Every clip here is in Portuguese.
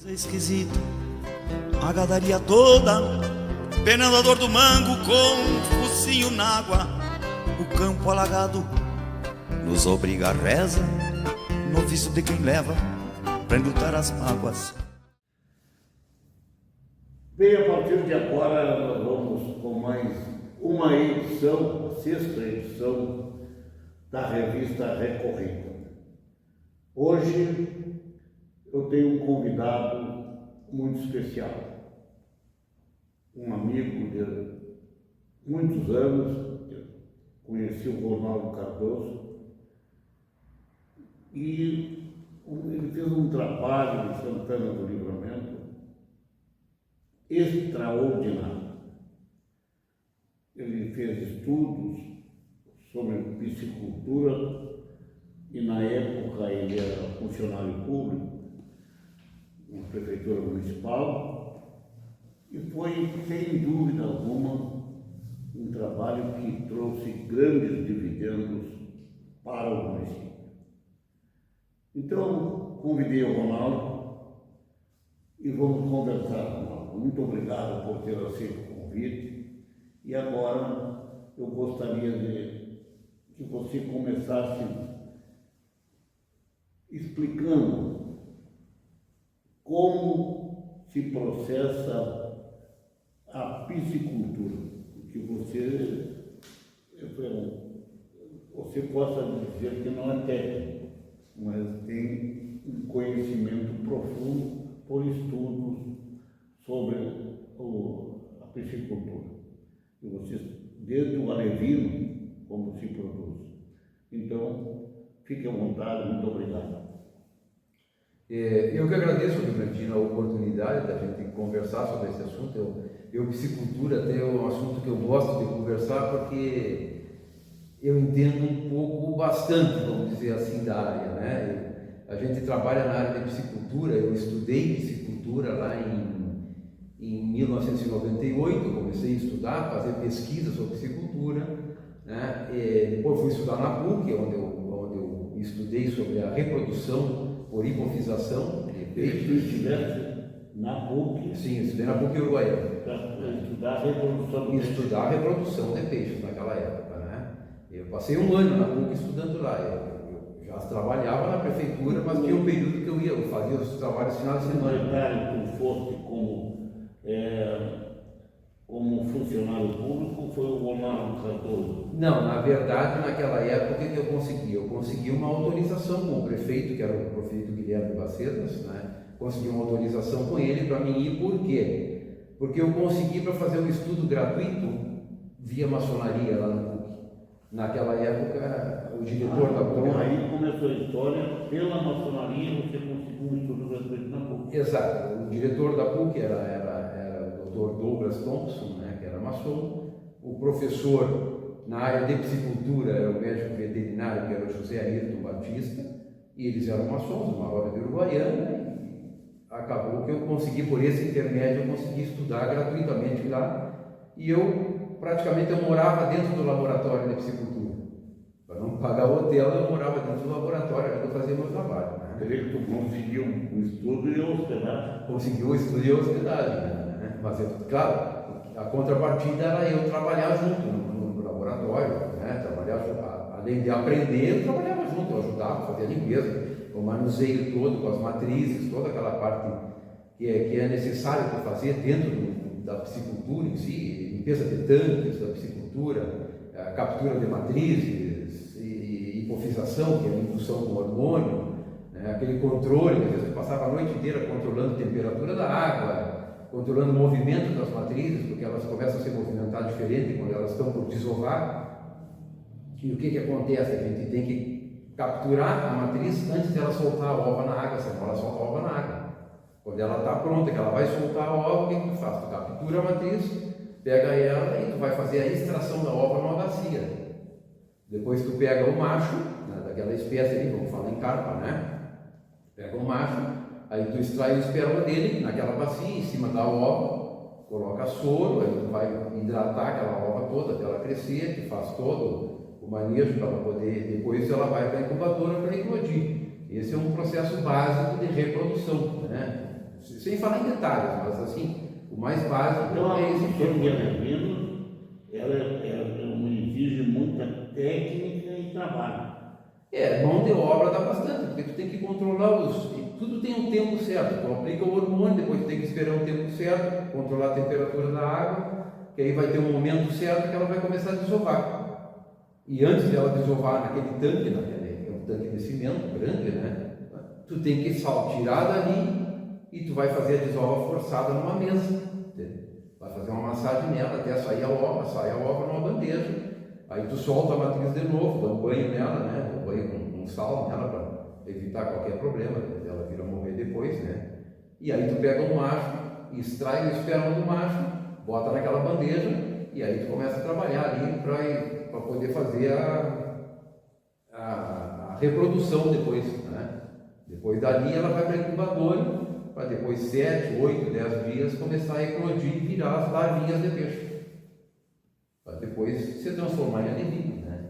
Esquisito, a gadaria toda, penando a dor do mango com um focinho na água. O campo alagado nos obriga a reza, no ofício de quem leva pra enlutar as mágoas. Bem, a partir de agora nós vamos com mais uma edição, a sexta edição da revista Recorrida. Hoje eu tenho um convidado muito especial, um amigo de muitos anos, conheci o Ronaldo Cardoso, e ele fez um trabalho em Santana do Livramento extraordinário. Ele fez estudos sobre piscicultura e na época ele era funcionário público na prefeitura municipal e foi, sem dúvida alguma, um trabalho que trouxe grandes dividendos para o município. Então, convidei o Ronaldo e vamos conversar, Ronaldo. Muito obrigado por ter aceito o convite. E agora eu gostaria de que você começasse explicando como se processa a piscicultura, que você possa dizer que não é técnico, mas tem um conhecimento profundo por estudos sobre a piscicultura. E você, desde o alevino, como se produz. Então, fique à vontade, muito obrigado. Eu que agradeço, Vibrantino, a oportunidade da gente conversar sobre esse assunto. Piscicultura até é um assunto que eu gosto de conversar porque eu entendo bastante, vamos dizer assim, da área, né? A gente trabalha na área de piscicultura, eu estudei piscicultura lá em 1998, comecei a estudar, fazer pesquisa sobre piscicultura, né? Depois fui estudar na PUC, onde eu estudei sobre a reprodução por hipofização de peixes. Tu estivesse na PUC? Sim, estudei na PUC Uruguaiana. Para estudar a reprodução de peixes. Estudar a reprodução de peixes naquela época, né? Eu passei um ano na PUC estudando lá. Eu já trabalhava na prefeitura, mas tinha um período que eu fazia os trabalhos finais de semana. Tu foste como funcionário público, foi o Ronaldo Cardoso? Não, na verdade, naquela época que eu consegui uma autorização com o prefeito, que era o prefeito Guilherme Bacedas, né? Consegui uma autorização com ele para mim ir. Por quê? Porque eu consegui para fazer um estudo gratuito via maçonaria lá no PUC. Naquela época, o diretor da PUC... Então aí começou a história, pela maçonaria você conseguiu um estudo gratuito na PUC. Exato. O diretor da PUC era o Dr. Douglas Thompson, né, que era maçom. O professor na área de piscicultura era o médico veterinário, que era o José Ayrton Batista, e eles eram maçons, uma obra de Uruguaiana, e acabou que eu consegui, por esse intermédio, eu consegui estudar gratuitamente lá, e praticamente eu morava dentro do laboratório de piscicultura. Para não pagar o hotel, eu morava dentro do laboratório, onde eu fazia meu trabalho. Né? Quer dizer que tu conseguiu um estudo e hospedagem? Conseguiu o estudo e a hospedagem, né? Mas, claro, a contrapartida era eu trabalhar junto no laboratório, né? Além de aprender, eu trabalhava junto, eu ajudava, fazia a limpeza, o manuseio todo, com as matrizes, toda aquela parte que é necessária para fazer dentro da piscicultura em si, limpeza de tanques da piscicultura, a captura de matrizes, e hipofização, que é a indução com hormônio, né? Aquele controle, às vezes eu passava a noite inteira controlando a temperatura da água, controlando o movimento das matrizes, porque elas começam a se movimentar diferente quando elas estão por desovar. E o que acontece? A gente tem que capturar a matriz antes de ela soltar a ova na água, senão ela solta a ova na água. Quando ela está pronta, que ela vai soltar a ova, o que tu faz? Tu captura a matriz, pega ela e tu vai fazer a extração da ova numa bacia. Depois tu pega o macho, né, daquela espécie ali, vamos falar em carpa, né? Pega o macho, aí tu extrai o esperma dele naquela bacia, em cima da ova, coloca soro, aí tu vai hidratar aquela ova toda, até ela crescer, que faz todo o manejo para ela poder, depois ela vai para a incubadora para eclodir. Esse é um processo básico de reprodução, né? sem falar em detalhes, mas assim, o mais básico Então, a é esse produção tipo. de alevinos, ela não exige muita técnica e trabalho. Mão de obra dá bastante, porque tu tem que controlar tudo tem um tempo certo. Tu aplica o hormônio, depois tu tem que esperar um tempo certo, controlar a temperatura da água, que aí vai ter um momento certo que ela vai começar a desovar. E antes dela desovar naquele tanque, é um tanque de cimento grande, né? Tu tem que tirar dali e tu vai fazer a desova forçada numa mesa. Vai fazer uma massagem nela até sair a ova, sai a ova numa bandeja. Aí tu solta a matriz de novo, dá um banho nela, né? Um banho com sal nela para evitar qualquer problema, ela vir a morrer depois, né? E aí tu pega um macho, extrai o esperma do macho, bota naquela bandeja e aí tu começa a trabalhar ali para poder fazer a reprodução depois, né? Depois dali ela vai para a incubadora para depois 7, 8, 10 dias começar a eclodir e virar as larvinhas de peixe. Para depois se transformar em alevino, né?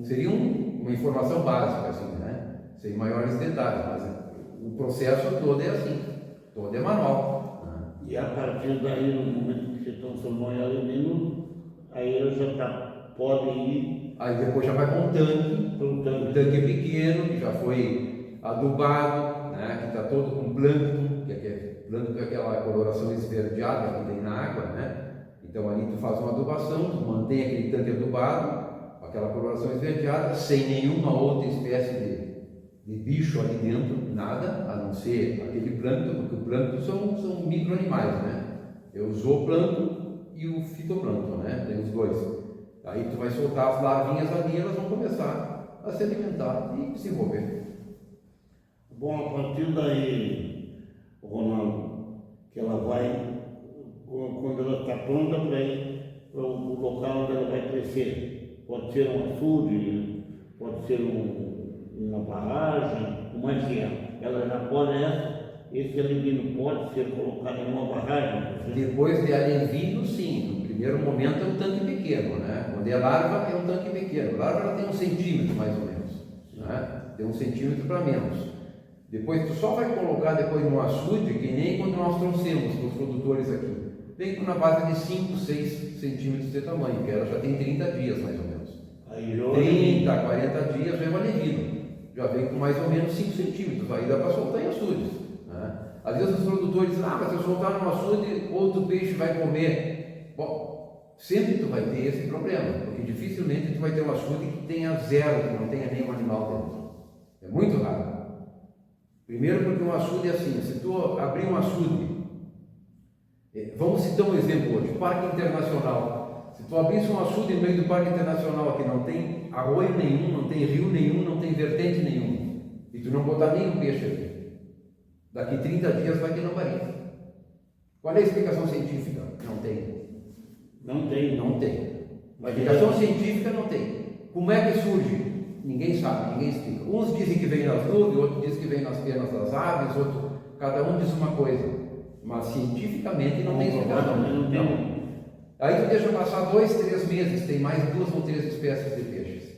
Seria uma informação básica, assim, né? Sem maiores detalhes, mas o processo todo é assim, todo é manual. Né? E a partir daí, no momento que se transformou em alevino, aí ela já pode ir. Aí depois já vai para um tanque pequeno, que já foi adubado, né? Que está todo com plâncton, plâncton é aquela coloração esverdeada que tem na água, né? Então ali tu faz uma adubação, tu mantém aquele tanque adubado, aquela coloração esverdeada, sem nenhuma outra espécie de bicho ali dentro, nada, a não ser aquele plâncton, porque o plâncton são micro-animais, né? É o zooplâncton e o fitoplâncton, né? Tem os dois. Aí tu vai soltar as larvinhas ali, elas vão começar a se alimentar e desenvolver. Bom, a partir daí, Ronaldo, que ela vai, quando ela está pronta para ir para o local onde ela vai crescer, pode ser um açude, pode ser uma barragem, como é que é? Ela já pode, esse alevino pode ser colocado em uma barragem? Depois de alevino, sim. No primeiro momento é um tanque pequeno, né? Quando é larva, é um tanque pequeno. Larva ela tem 1 centímetro mais ou menos, né? Tem 1 centímetro para menos. Depois tu só vai colocar depois no açude, que nem quando nós trouxemos para os produtores aqui. Vem na base de 5, 6 centímetros de tamanho, que ela já tem 30 dias mais ou menos. Aí, 30, 40 dias vem o alevino. Já vem com mais ou menos 5 centímetros, aí dá para soltar em açudes. Né? Às vezes os produtores dizem, mas se eu soltar no açude, outro peixe vai comer. Bom, sempre tu vai ter esse problema, porque dificilmente tu vai ter um açude que tenha zero, que não tenha nenhum animal dentro. É muito raro. Primeiro porque um açude é assim, se tu abrir um açude, vamos citar um exemplo hoje, Parque Internacional. Se tu abrisse um açude no meio do Parque Internacional, que não tem arroio nenhum, não tem rio nenhum, não tem vertente nenhum, e tu não botar nenhum peixe aqui, daqui 30 dias vai ter lambari. Qual é a explicação científica? Não tem. Não tem. Não tem. A explicação científica não tem. Como é que surge? Ninguém sabe, ninguém explica. Uns dizem que vem nas nuvens, outros dizem que vem nas penas das aves, cada um diz uma coisa. Mas cientificamente não tem explicação. Não. Aí tu deixa passar 2, 3 meses, tem mais 2 ou 3 espécies de peixes.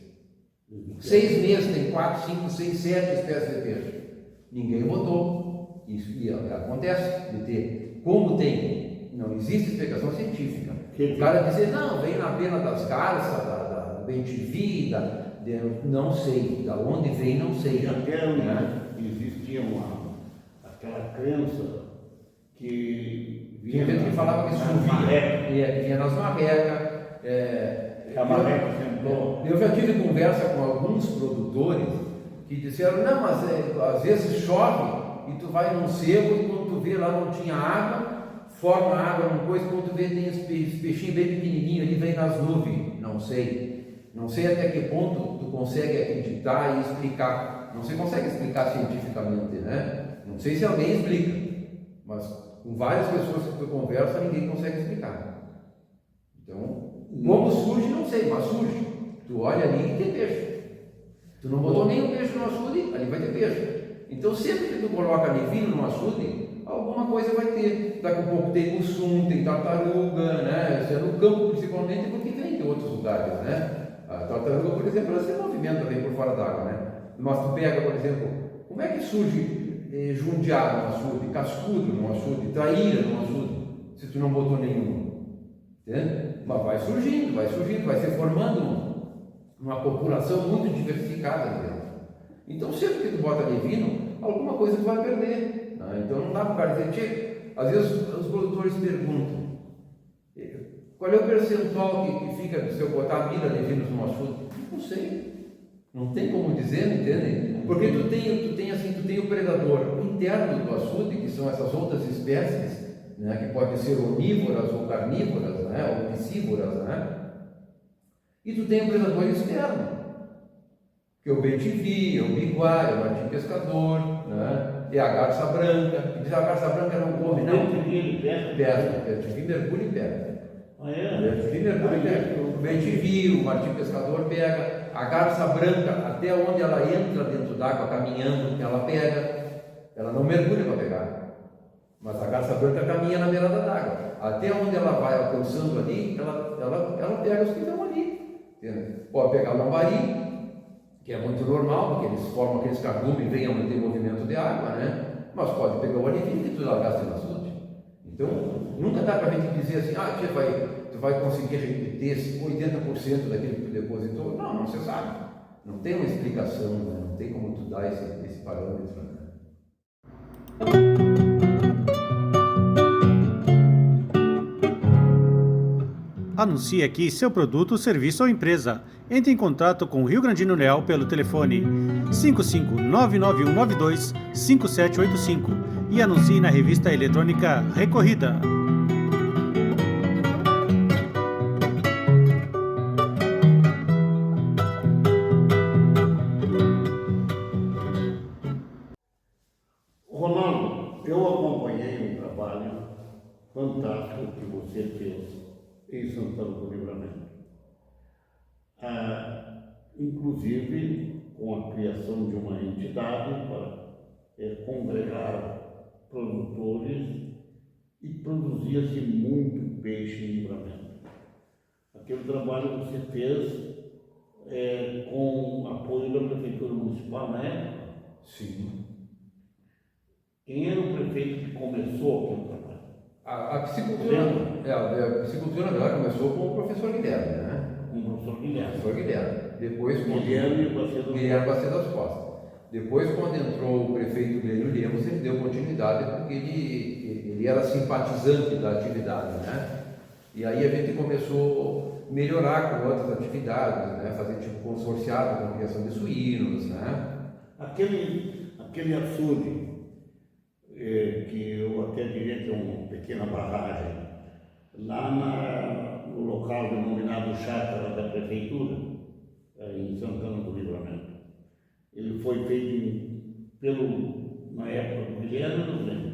6 meses tem 4, 5, 6, 7 espécies de peixe. Ninguém botou. Isso e acontece de ter. Como tem? Não existe explicação científica. O cara dizer, não, vem na pena das garças, da bem-te-vi, não sei, da onde vem não sei. Até existia aquela crença que tinha gente que falava que chovia, vinha nas marrecas. Eu já tive conversa com alguns produtores que disseram, não, mas às vezes chove e tu vai num cerro e quando tu vê lá não tinha água, forma água numa coisa, quando tu vê tem esse peixinho bem pequenininho, ele vem nas nuvens. Não sei. Não sei até que ponto tu consegue acreditar e explicar. Não se consegue explicar cientificamente, né? Não sei se alguém explica, mas com várias pessoas que tu conversa, ninguém consegue explicar. Então, como surge, não sei, mas surge. Tu olha ali e tem peixe. Tu não botou nenhum peixe no açude, ali vai ter peixe. Então, sempre que tu coloca alevino no açude, alguma coisa vai ter. Daqui a pouco tem mussum, tem tartaruga, né? Isso é no campo principalmente, porque vem de outros lugares, né? A tartaruga, por exemplo, ela se movimenta, vem por fora d'água, né? Mas tu pega, por exemplo, como é que surge jundiar no açude, cascudo no açude, traíra no açude, se tu não botou nenhuma. Entende? Mas vai surgindo, vai se formando uma população muito diversificada dentro. Então, sempre que tu bota alevino, alguma coisa tu vai perder. Né? Então, não dá para o cara dizer, tchê, às vezes os produtores perguntam, qual é o percentual que fica se eu botar 1000 alevinos no açude? Não sei. Não tem como dizer, entende? Porque tu tem o predador interno do açude, que são essas outras espécies, né, que podem ser onívoras ou carnívoras, né, ou piscívoras, né? E tu tem o predador externo, que é o bem-te-vi, é o biguá, é o martim pescador, né? É a garça branca. E diz a garça branca não come, não. Bem-te-vi mergulha e pega. Ah, é? Bem-te-vi mergulha e pega. O bem-te-vi, o martim pescador pega. A garça branca, até onde ela entra dentro d'água caminhando, ela pega. Ela não mergulha para pegar. Mas a garça branca caminha na beirada d'água. Até onde ela vai alcançando ali, ela pega os que estão ali. Entende? Pode pegar o lambari, que é muito normal, porque eles formam aqueles cardumes e vêm a manter movimento de água, né? Mas pode pegar o alevino que tu largaste no açude. Então, nunca dá para a gente dizer assim, tu vai conseguir repetir 80% daquilo que tu depositou. Não, não se sabe. Não tem uma explicação, né? Não tem como tu dar esse parâmetro, né? Anuncie aqui seu produto, serviço ou empresa. Entre em contato com o Rio Grandino Leal pelo telefone 55-99192-5785 e anuncie na revista eletrônica Recorrida. Ronaldo, eu acompanhei um trabalho fantástico que você fez em Santana do Livramento. Inclusive com a criação de uma entidade para congregar produtores, e produzia-se muito peixe em Livramento. Aquele trabalho você fez com apoio da Prefeitura Municipal, né? Sim. Quem era o prefeito que começou aquele trabalho? A piscicultura, na verdade, começou com o professor Guilherme, né? Com o professor Guilherme. Professor Guilherme. Depois, Guilherme Bacia das Costas. Depois, quando entrou o prefeito Glênio Lemos, ele deu continuidade porque ele era simpatizante da atividade, né? E aí a gente começou a melhorar com outras atividades, né? Fazer tipo consorciado com a criação de suínos, né? Aquele açude, que eu até diria que é uma pequena barragem, lá no local denominado Chácara da Prefeitura, em Santana do Livramento. Ele foi feito na época do Guilherme, não lembro.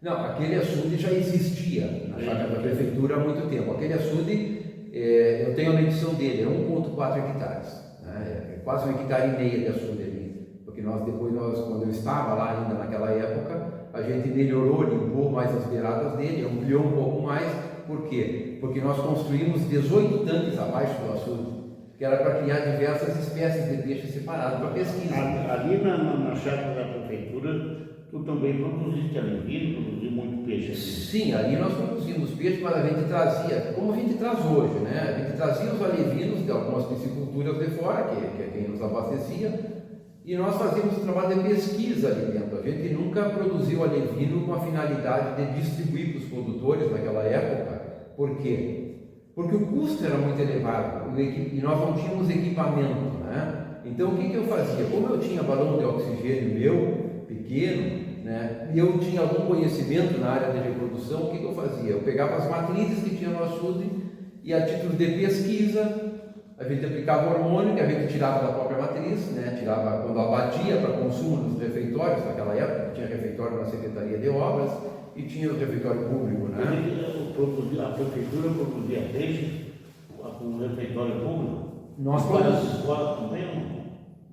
Não, aquele açude já existia na Chácara da Prefeitura há muito tempo. Aquele açude, eu tenho a medição dele, é 1,4 hectares. Né? É quase 1,5 hectares de açude ali. Porque quando eu estava lá ainda naquela época, a gente melhorou, limpou mais as beiradas dele, ampliou um pouco mais. Por quê? Porque nós construímos 18 tanques abaixo do açude, que era para criar diversas espécies de peixes separados para pesquisa. Ali na chácara da prefeitura, tu também produziste alevino, produziu muito peixe ali. Sim, ali nós produzimos peixe, mas a gente trazia, como a gente traz hoje, né? A gente trazia os alevinos de algumas pisciculturas de fora, que é quem nos abastecia, e nós fazíamos um trabalho de pesquisa ali dentro. A gente nunca produziu alevino com a finalidade de distribuir para os produtores naquela época. Por quê? Porque o custo era muito elevado e nós não tínhamos equipamento, né? Então o que eu fazia? Como eu tinha balão de oxigênio meu, pequeno, né, e eu tinha algum conhecimento na área de reprodução, o que eu fazia? Eu pegava as matrizes que tinha no açude e a título de pesquisa, a gente aplicava hormônio que a gente tirava da própria matriz, né? Tirava quando abatia para consumo nos refeitórios, naquela época tinha refeitório na Secretaria de Obras e tinha o refeitório público, né? A prefeitura produzia peixe com o refeitório público? Nós para as escolas também?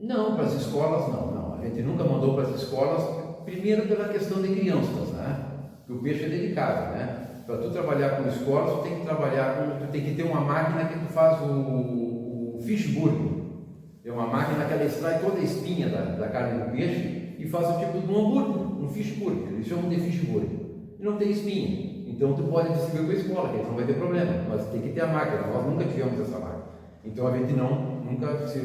Não, para as escolas não. A gente nunca mandou para as escolas, primeiro pela questão de crianças, né? Porque o peixe é delicado, né? Para tu trabalhar com escolas, tu tem que tu tem que ter uma máquina que tu faz o fishburger. É uma máquina que ela extrai toda a espinha da carne do peixe e faz o tipo de um no fishburg, eles chamam de fishburg, e não tem espinho. Então tu pode distribuir com a escola, que não vai ter problema, mas tem que ter a máquina. Nós nunca tivemos essa máquina. Então a gente nunca se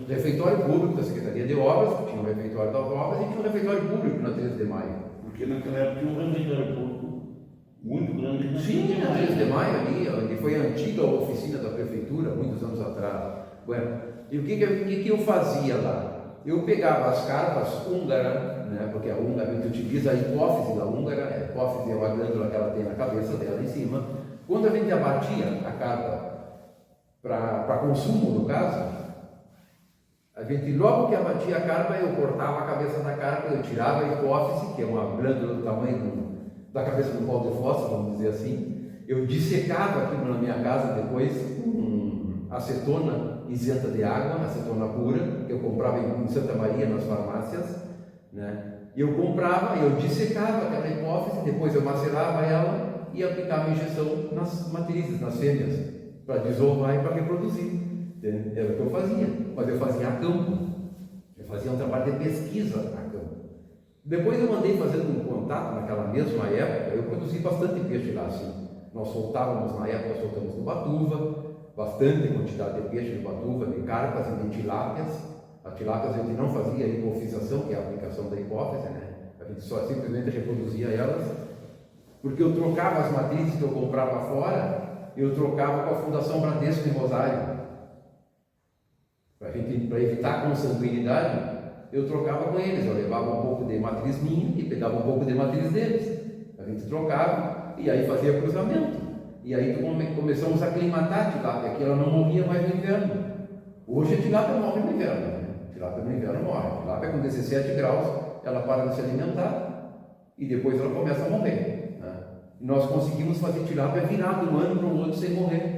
refeitório público da Secretaria de Obras, tinha um refeitório das obras e tinha um refeitório público na 13 de maio. Porque naquela época tinha um refeitório público muito grande. Sim, na 13 de maio ali, onde foi a antiga oficina da prefeitura, muitos anos atrás. Bueno, e o que eu fazia lá? Eu pegava as carpas húngara, né, porque a húngara, a gente utiliza a hipófise da húngara, a hipófise é uma glândula que ela tem na cabeça dela em cima. Quando a gente abatia a carpa para consumo, no caso, a gente, logo que abatia a carpa, eu cortava a cabeça da carpa, eu tirava a hipófise, que é uma glândula do tamanho da cabeça do pau de fósforo, vamos dizer assim. Eu dissecava aquilo na minha casa depois com acetona isenta de água, acetona pura, que eu comprava em Santa Maria, nas farmácias, né? Eu comprava, eu dissecava aquela hipófise, depois eu macerava ela e aplicava injeção nas matrizes, nas fêmeas, para desovar e para reproduzir. Era o que eu fazia, mas eu fazia a campo. Eu fazia um trabalho de pesquisa a campo. Depois eu andei fazendo um contato naquela mesma época, eu produzi bastante peixe lá, assim. Nós soltávamos, na época, soltamos no Batuva, bastante quantidade de peixe no Batuva, de carpas e de tilápias. A tilápias a gente não fazia hipofisação, que é a aplicação da hipófise, né? A gente só simplesmente reproduzia elas, porque eu trocava as matrizes que eu comprava fora, eu trocava com a Fundação Bradesco em Rosário. Para evitar a consanguinidade, eu trocava com eles, eu levava um pouco de matriz minha e pegava um pouco de matriz deles. A gente trocava e aí fazia cruzamento. E aí começamos a aclimatar a tilápia, que ela não morria mais no inverno. Hoje a tilápia morre no inverno, né? A tilápia no inverno morre. A tilápia com 17 graus, ela para de se alimentar e depois ela começa a morrer, né? E nós conseguimos fazer tilápia virar de um ano para o outro sem morrer.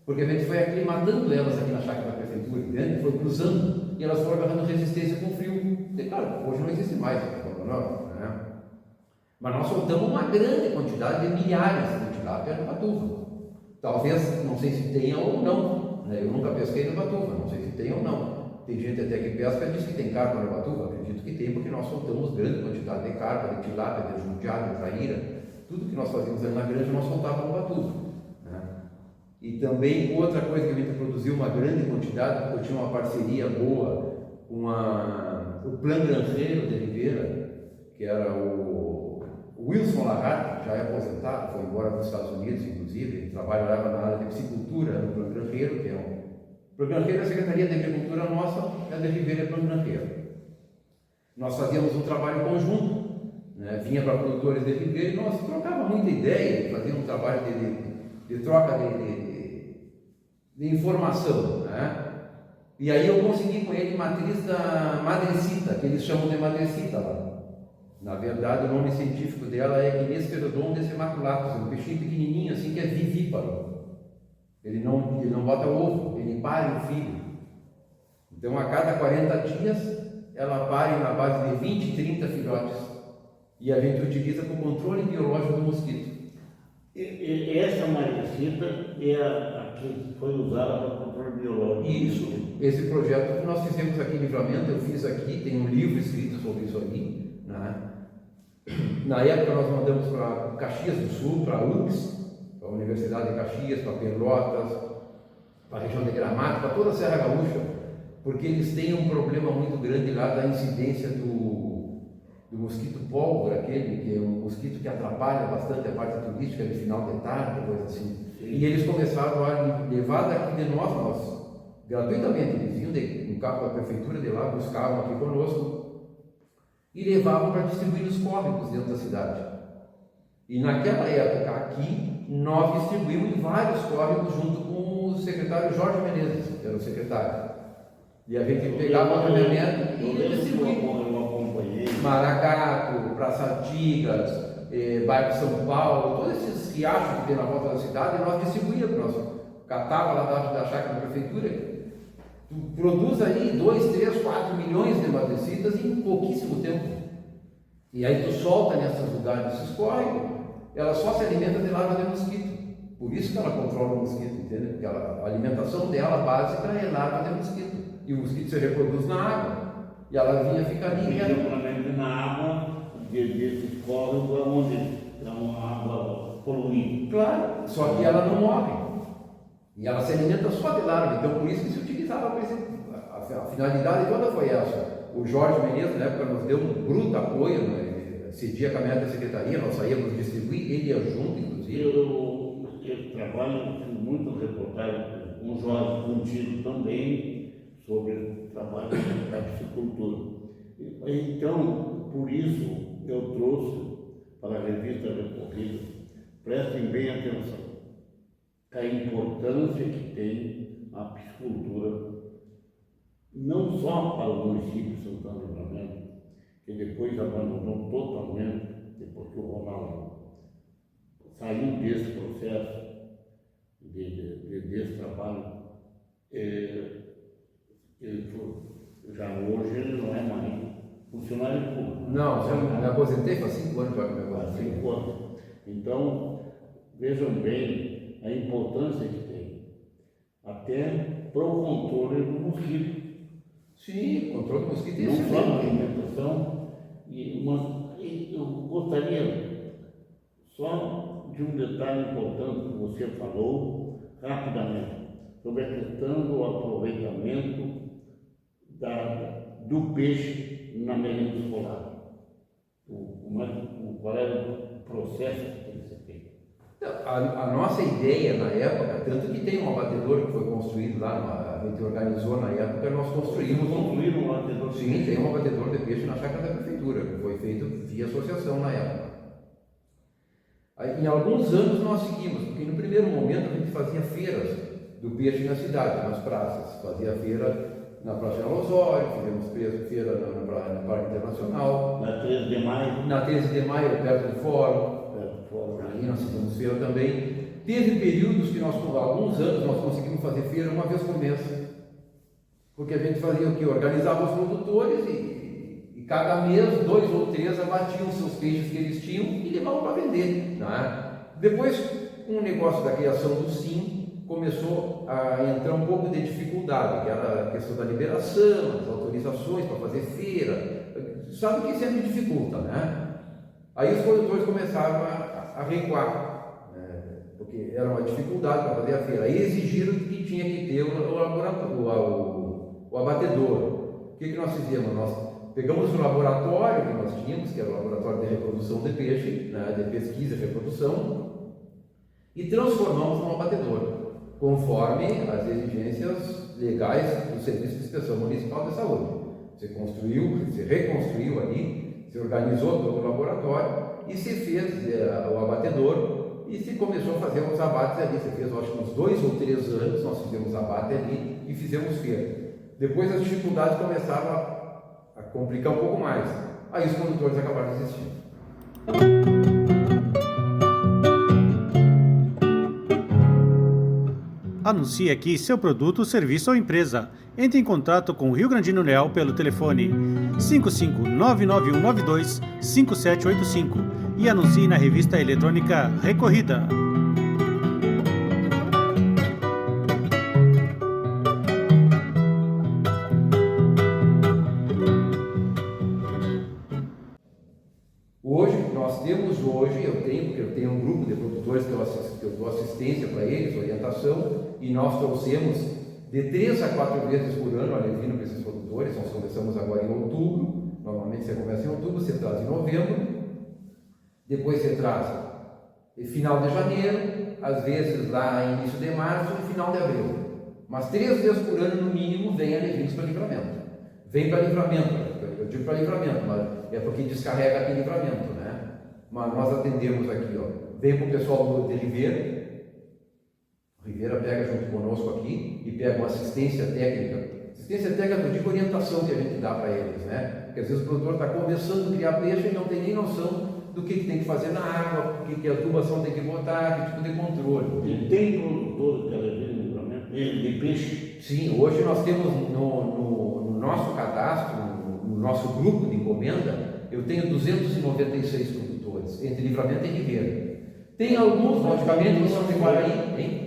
Porque a gente foi aclimatando elas aqui na chácara da prefeitura, entende? Foi cruzando e elas foram agarrando resistência com o frio. E, claro, hoje não existe mais, né? Mas nós soltamos uma grande quantidade de milhares de tilápia no Batuva. Talvez, não sei se tenha ou não, né? Eu nunca pesquei no Batuva, não sei se tem ou não. Tem gente até que pesca e diz que tem carpa no Batuva. Acredito que tem, porque nós soltamos grande quantidade de carpa, de tilápia, de jundiá, de traíra. Tudo que nós fazíamos ali na granja nós soltávamos no Batuva. E também outra coisa que a gente produziu uma grande quantidade, porque eu tinha uma parceria boa com o Plan Grangeiro de Oliveira, que era o Wilson Lagarde, que já é aposentado, foi embora para os Estados Unidos, inclusive, ele trabalhava na área de piscicultura no Plan Grangeiro, que é o Plan Grangeiro é a Secretaria de Agricultura nossa, é a de Oliveira Plan Grangeiro. Nós fazíamos um trabalho conjunto, né? Vinha para produtores de Oliveira e nós trocávamos muita ideia, fazíamos um trabalho de troca de informação, né? E aí eu consegui com ele matriz da madrecita, que eles chamam de madrecita lá. Na verdade, o nome científico dela é Quinesperodontes imaculatus, um peixinho pequenininho assim que é vivíparo. Ele não bota ovo, ele pare o filho. Então, a cada 40 dias, ela pare na base de 20, 30 filhotes. E a gente utiliza para o controle biológico do mosquito. E essa madrecita é a que foi usada para o controle biológico. Isso, esse projeto que nós fizemos aqui em Livramento, eu fiz aqui, tem um livro escrito sobre isso aí, né? Na época nós mandamos para Caxias do Sul, para a UFS, para a Universidade de Caxias, para Pelotas, para a região de Gramado, para toda a Serra Gaúcha, porque eles têm um problema muito grande lá da incidência do mosquito pólvora, aquele que é um mosquito que atrapalha bastante a parte turística de final de tarde, coisa assim. Sim. E eles começaram a levar daqui de nós gratuitamente, eles iam no carro da prefeitura de lá, buscavam aqui conosco e levavam para distribuir nos córregos dentro da cidade. E naquela época aqui, nós distribuímos em vários córregos junto com o secretário Jorge Menezes, que era o secretário. E a gente pegava o caminhonete e distribuía. Maragato, Praça Artigas, bairro São Paulo, todos esses riachos que tem na volta da cidade, nós distribuíamos, nós catava lá da chácara da prefeitura. Tu produz aí 2, 3, 4 milhões de madrecitas em pouquíssimo tempo. E aí tu solta nesses lugares, esses córregos, ela só se alimenta de larva de mosquito. Por isso que ela controla o mosquito, entende? Porque a alimentação dela básica é larva de mosquito. E o mosquito se reproduz na água. E ela vinha ficar ali. Principalmente na água desses córregos onde é uma água poluída. Claro, só que ela não morre. E ela se alimenta só de larva, então por isso que se utilizava a finalidade toda foi essa. O Jorge Menezes, na época, nos deu um bruto apoio, né? Cedia a caminhonete da secretaria, nós saíamos distribuir, ele ia junto, inclusive. Eu trabalho, fiz muitas reportagens com o Jorge, contigo também, sobre o trabalho da piscicultura. Então, por isso, eu trouxe para a revista Recorrida, prestem bem atenção, a importância que tem a piscicultura, não só para o município de Santana do Livramento, que depois abandonou totalmente, depois que o Ronaldo saiu desse processo, desse trabalho, já hoje ele não é mais funcionário público. Não, já me aposentei faz 5 anos já que me Há aposentei. 5 anos. Então, vejam bem a importância que tem, até para o controle do mosquito. Sim, controle do mosquito. Não só na alimentação, eu gostaria só de um detalhe importante que você falou rapidamente, sobre a questão do aproveitamento do peixe na merenda escolar. Qual era o processo que tem que ser feito? A nossa ideia na época, tanto que tem um abatedor que foi construído lá, a gente organizou na época, nós construímos Construíram um abatedor? Sim, tem um abatedor de peixe na chácara da prefeitura, que foi feito via associação na época. Aí, em alguns anos nós seguimos, porque no primeiro momento a gente fazia feiras do peixe na cidade, nas praças, fazia feira na Praça General Osório, fizemos feira no Parque Internacional. Na 13 de maio. Na 13 de maio, perto do Fórum. Aí nós fizemos feira também. Teve períodos que alguns anos, nós conseguimos fazer feira uma vez por mês. Porque a gente fazia o quê? Organizava os produtores e cada mês 2 ou 3 abatiam os seus peixes que eles tinham e levavam para vender. Né? Depois, com o negócio da criação do SIM, começou a entrar um pouco de dificuldade, que era a questão da liberação, das autorizações para fazer feira. Sabe que sempre dificulta, né? Aí os produtores começaram a recuar, né? Porque era uma dificuldade para fazer a feira. Aí exigiram que tinha que ter o abatedor. O que nós fizemos? Nós pegamos o laboratório que nós tínhamos, que era o laboratório de reprodução de peixe, né? De pesquisa e reprodução, e transformamos num abatedor, conforme as exigências legais do Serviço de Inspeção Municipal de Saúde. Você reconstruiu ali, se organizou todo o laboratório e se fez o abatedor e se começou a fazer os abates ali. Você fez, acho que uns 2 ou 3 anos, nós fizemos abate ali e fizemos feira. Depois as dificuldades começaram a complicar um pouco mais. Aí os produtores acabaram desistindo. Anuncie aqui seu produto, serviço ou empresa. Entre em contato com o Rio Grandino Leal pelo telefone 55-99192-5785 e anuncie na revista eletrônica Recorrida. Eu tenho um grupo de produtores que eu dou assistência para eles, orientação, e nós trouxemos de 3 a 4 vezes por ano alevino para esses produtores. Nós começamos agora em outubro, normalmente você começa em outubro, você traz em novembro, depois você traz em final de janeiro, às vezes lá em início de março e final de abril. Mas 3 vezes por ano, no mínimo, vem alevinos para Livramento. Vem para Livramento, eu digo para Livramento, mas é porque descarrega aqui em Livramento, né? Mas nós atendemos aqui, ó. Vem com o pessoal de Ribeira. O Ribeira pega junto conosco aqui e pega uma assistência técnica. Assistência técnica, eu digo orientação que a gente dá para eles, né? Porque às vezes o produtor está começando a criar peixe e não tem nem noção do que tem que fazer na água, o que a tubação tem que botar, que tipo de controle. E tem produtor de alevino de peixe? Sim, hoje nós temos no nosso cadastro, no nosso grupo de encomenda, eu tenho 296 produtores, entre Livramento e Ribeira. Tem alguns, logicamente, que são de Guaraí, hein?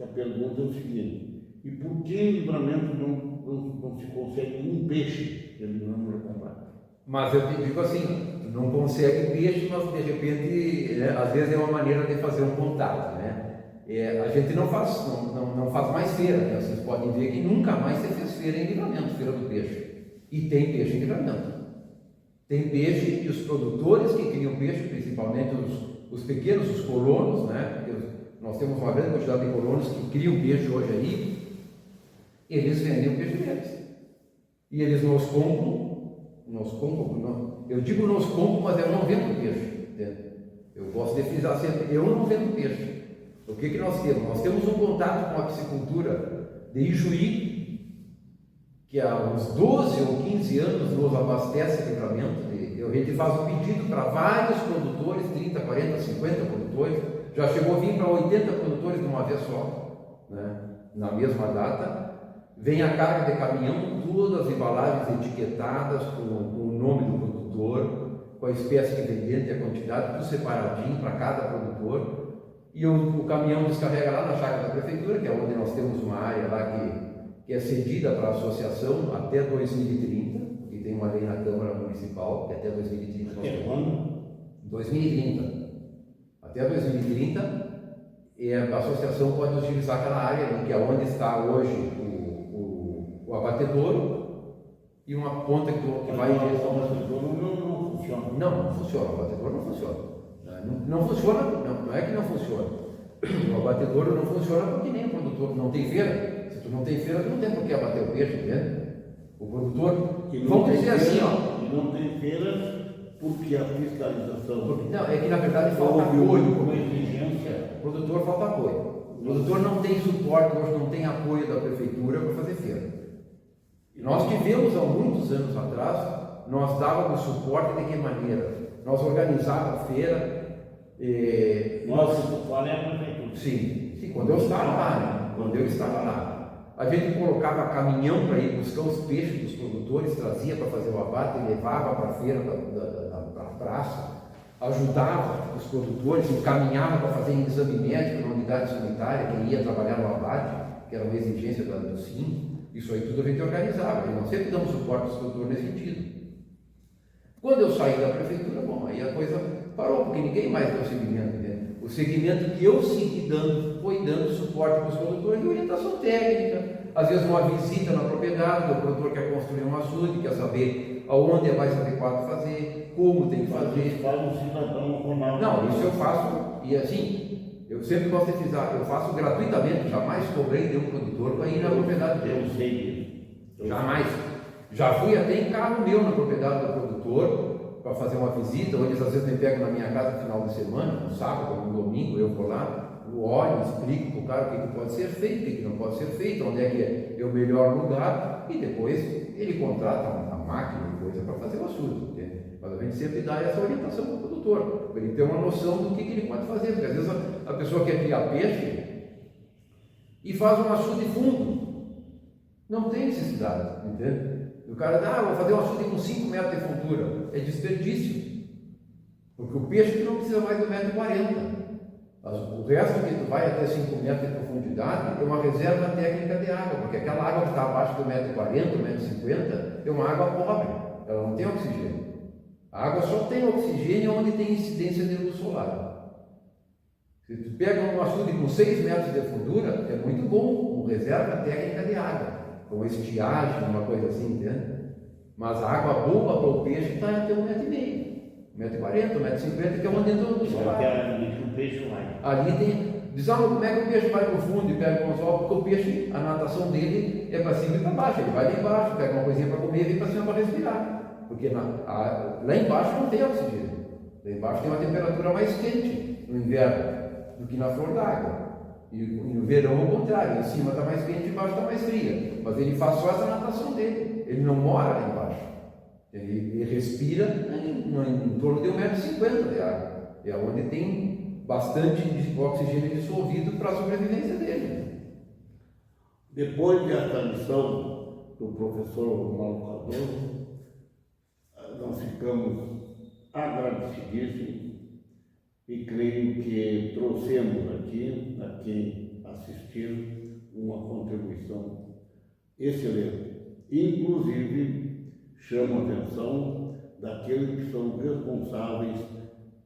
A pergunta é o seguinte: e por que Livramento não não se consegue um peixe que ele não vai comprar. Mas eu te digo assim, tu não consegue peixe, mas de repente, né, às vezes é uma maneira de fazer um contato, né? A gente não faz mais feira, né? Vocês podem ver que nunca mais se fez feira em Livramento, feira do peixe. E tem peixe em Livramento. Tem peixe e os produtores que criam peixe, principalmente os pequenos, os colonos, né? Porque nós temos uma grande quantidade de colonos que criam peixe hoje aí, eles vendem o peixe deles. E eles nos compram, eu digo nos compram, mas eu não vendo peixe. Entende? Eu gosto de frisar sempre, eu não vendo peixe. O que nós temos? Nós temos um contato com a piscicultura de Ijuí, que há uns 12 ou 15 anos nos abastece de Livramento. A gente faz o pedido para vários produtores, 30, 40, 50 produtores, já chegou a vir para 80 produtores de uma vez só, né? Na mesma data. Vem a carga de caminhão, todas as embalagens etiquetadas com o nome do produtor, com a espécie de vendente, a quantidade, tudo separadinho para cada produtor. E o caminhão descarrega lá na chácara da prefeitura, que é onde nós temos uma área lá que é cedida para a associação até 2030, e tem uma lei na Câmara Municipal, que até 2030 nós temos. Quando? 2030. Até 2030, a associação pode utilizar aquela área ali, que é onde está hoje o abatedouro e uma ponta que vai em direção ao abatedouro. Não funciona. Não funciona, o abatedouro não funciona. Não funciona, não é que não funciona. O abatedouro não funciona porque nem o produtor não tem feira. Se tu não tem feira, tu não tem por que abater o peixe, entende? O produtor, vamos dizer assim, ó. E não tem feira porque a fiscalização. Não, é que na verdade falta apoio. Uma exigência. O produtor falta apoio. O produtor não tem suporte, hoje não tem apoio da prefeitura para fazer feira. Nós tivemos há muitos anos atrás, nós dávamos suporte de que maneira? Nós organizávamos a feira. Nossa, qual é a prefeitura? Sim, quando eu estava lá, né? Quando eu estava lá. A gente colocava caminhão para ir buscar os peixes dos produtores, trazia para fazer o abate, levava para a feira da praça, ajudava os produtores, encaminhava para fazer exame médico na unidade sanitária, quem ia trabalhar no abate, que era uma exigência do SIM. Isso aí tudo a gente organizava, e nós sempre damos suporte aos produtores nesse sentido. Quando eu saí da prefeitura, bom, aí a coisa parou, porque ninguém mais deu seguimento, né? O segmento que eu segui dando foi dando suporte para os produtores de orientação técnica, às vezes uma visita na propriedade, o produtor quer construir um açude, quer saber aonde é mais adequado fazer, como tem que fazer. Faz um cidadão Ronaldo. Não, isso eu faço, e assim, eu sempre gosto de frisar, eu faço gratuitamente, jamais cobrei de um produtor para ir na propriedade dele. Eu sei disso. Jamais. Já fui até em carro meu na propriedade do produtor para fazer uma visita, ou eles às vezes me pegam na minha casa no final de semana, no sábado ou no domingo, eu vou lá, eu olho, explico para o cara o que pode ser feito, o que não pode ser feito, onde é que é o melhor lugar, e depois ele contrata uma máquina e coisa para fazer o açude, entende? Mas a gente sempre dá essa orientação para o produtor, para ele ter uma noção do que ele pode fazer, porque às vezes a pessoa quer criar peixe e faz um açude fundo, não tem necessidade, entende? O cara diz, vou fazer um açude com 5 metros de fundura. É desperdício. Porque o peixe não precisa mais de 1,40 m. O resto que vai até 5 metros de profundidade é uma reserva técnica de água, porque aquela água que está abaixo do 1,40 m, 1,50 m, é uma água pobre. Ela não tem oxigênio. A água só tem oxigênio onde tem incidência de luz solar. Se tu pega um açude com 6 metros de fundura, é muito bom, com reserva técnica de água. Com estiagem, uma coisa assim, entende? Mas a água boa para o peixe está até 1,5 m, 1,40 m, 1,50 m, que é onde entra o solar. O peixe vai. Ali tem. Diz, como é que o peixe vai para o fundo e pega o anzol? Porque o peixe, a natação dele é para cima e para baixo. Ele vai lá embaixo, pega uma coisinha para comer e vem para cima para respirar. Porque lá embaixo não tem oxigênio. Lá embaixo tem uma temperatura mais quente no inverno do que na flor d'água. E no verão, ao contrário, em cima está mais quente e embaixo está mais fria. Mas ele faz só essa natação dele, ele não mora lá embaixo. Ele respira em torno de 1,50 m de água. É onde tem bastante oxigênio dissolvido para a sobrevivência dele. Depois dessa lição do professor Ronaldo Cardoso, nós ficamos agradecidíssimos. E creio que trouxemos aqui, a quem assistiu, uma contribuição excelente. Inclusive, chamo a atenção daqueles que são responsáveis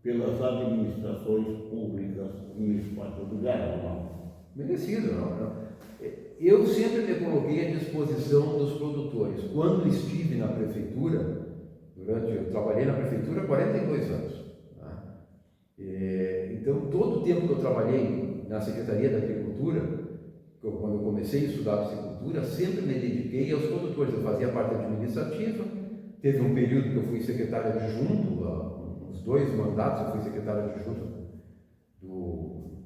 pelas administrações públicas municipais. Obrigado, Ronaldo. Merecido, não. Eu sempre me coloquei à disposição dos produtores. Quando estive na prefeitura, eu trabalhei na prefeitura há 42 anos. Tá? Então, todo o tempo que eu trabalhei na Secretaria da Agricultura, quando eu comecei a estudar piscicultura, sempre me dediquei aos produtores. Eu fazia parte administrativa, teve um período que eu fui secretário adjunto, uns 2 mandatos eu fui secretário adjunto do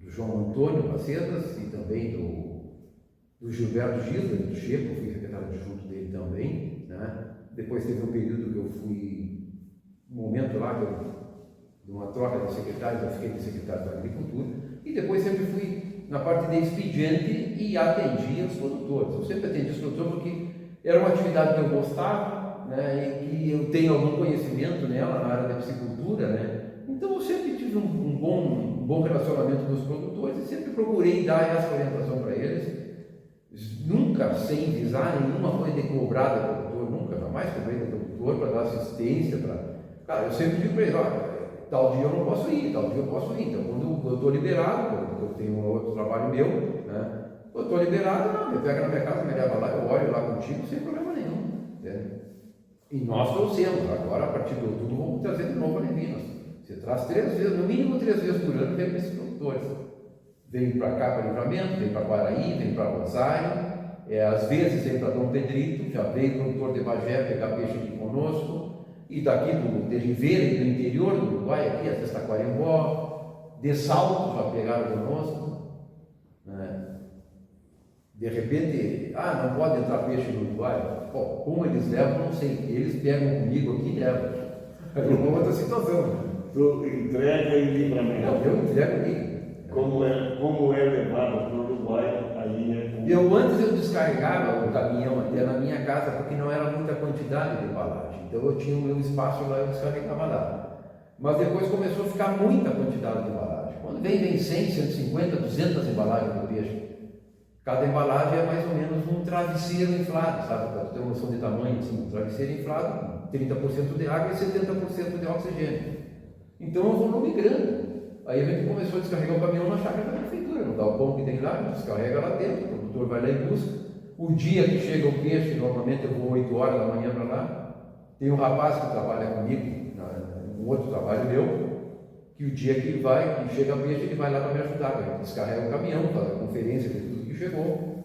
João Antônio Macedas e também do Gilberto Gisler, do Checo, eu fui secretário adjunto dele também, né? Depois teve um período que eu fui, um momento lá, de uma troca de secretários, eu fiquei de secretário da Agricultura, e depois sempre fui na parte de expediente e atendia os produtores. Eu sempre atendi os produtores porque era uma atividade que eu gostava, né, e que eu tenho algum conhecimento nela, na área da piscicultura, né? Então eu sempre tive um bom relacionamento com os produtores e sempre procurei dar essa orientação para eles, nunca sem visar nenhuma coisa de cobrar do produtor, nunca, jamais cobrei do produtor para dar assistência, Cara, eu sempre digo para eles, olha, tal dia eu não posso ir, tal dia eu posso ir. Então, quando eu estou liberado, eu tenho um outro trabalho meu, né? Eu estou liberado, não, me pega na minha casa, me leva lá, eu olho lá contigo sem problema nenhum. Né? E nós trouxemos, agora a partir de outubro vamos trazer de novo a Levinas. Você traz 3 vezes, no mínimo 3 vezes por ano, vem com esses produtores. Vem para cá, para Livramento, vem para Guaraí, vem para Rosário, às vezes vem para Dom Pedrito, já veio o produtor de Bagé pegar peixe aqui conosco, e daqui de Ribeira e do interior do Uruguai, aqui, a Taquarembó, de Salto já pegaram conosco. Né? De repente, não pode entrar peixe no Uruguai. Bom, como eles levam, não sei, eles pegam comigo aqui e levam. É uma outra situação. Né? Tu entrega em Livramento. Não, eu entrego aqui. Como é levado para o Uruguai, aí é... Antes eu descarregava o caminhão até na minha casa, porque não era muita quantidade de embalagem. Então eu tinha o meu espaço lá e eu descarregava lá. Mas depois começou a ficar muita quantidade de embalagem. Quando vem 100, 150, 200 embalagens de peixe. Cada embalagem é mais ou menos um travesseiro inflado, sabe? Para tu ter uma noção de tamanho, assim, um travesseiro inflado, 30% de água e 70% de oxigênio. Então é um volume grande. Aí a gente começou a descarregar o caminhão na chácara da prefeitura, no galpão que tem lá, a gente descarrega lá dentro, o produtor vai lá e busca. O dia que chega o peixe, normalmente eu vou 8 horas da manhã para lá, tem um rapaz que trabalha comigo, um outro trabalho meu, que o dia que chega o peixe, ele vai lá para me ajudar, a gente descarrega o caminhão, faz a conferência de tudo que chegou,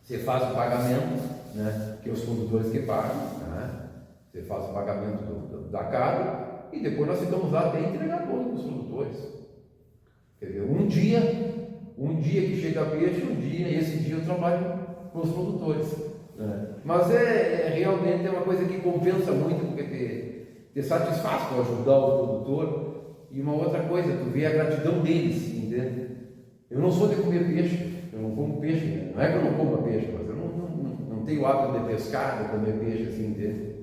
você faz o pagamento, né, que é os condutores que pagam, né, você faz o pagamento da carga, e depois nós ficamos lá até entregar todos os produtores. Quer dizer, um dia que chega peixe, esse dia eu trabalho com os produtores. Né? Mas realmente é uma coisa que compensa muito, porque te satisfaz para ajudar o produtor. E uma outra coisa, tu vê a gratidão deles, entende? Eu não sou de comer peixe, eu não como peixe, né? Não é que eu não como peixe, mas eu não tenho o hábito de pescar, de comer peixe assim, entende?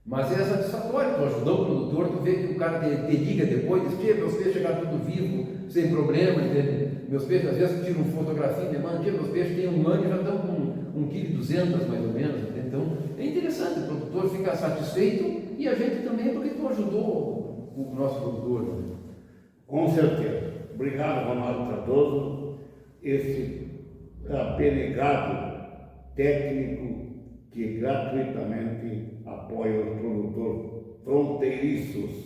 Mas é satisfatório, tu ajudou o produtor, tu vê que o cara te liga depois, diz, meus peixes chegaram tudo vivo, sem problema, entende? Meus peixes, às vezes tiram fotografia, me mandam, meus peixes têm 1 ano e já estão com 1,2 kg mais ou menos, entende? Então é interessante, o produtor fica satisfeito e a gente também, porque tu ajudou o nosso produtor. Né? Com certeza. Obrigado, Ronaldo Cardoso, esse abnegado técnico que gratuitamente apoia os produtores fronteiriços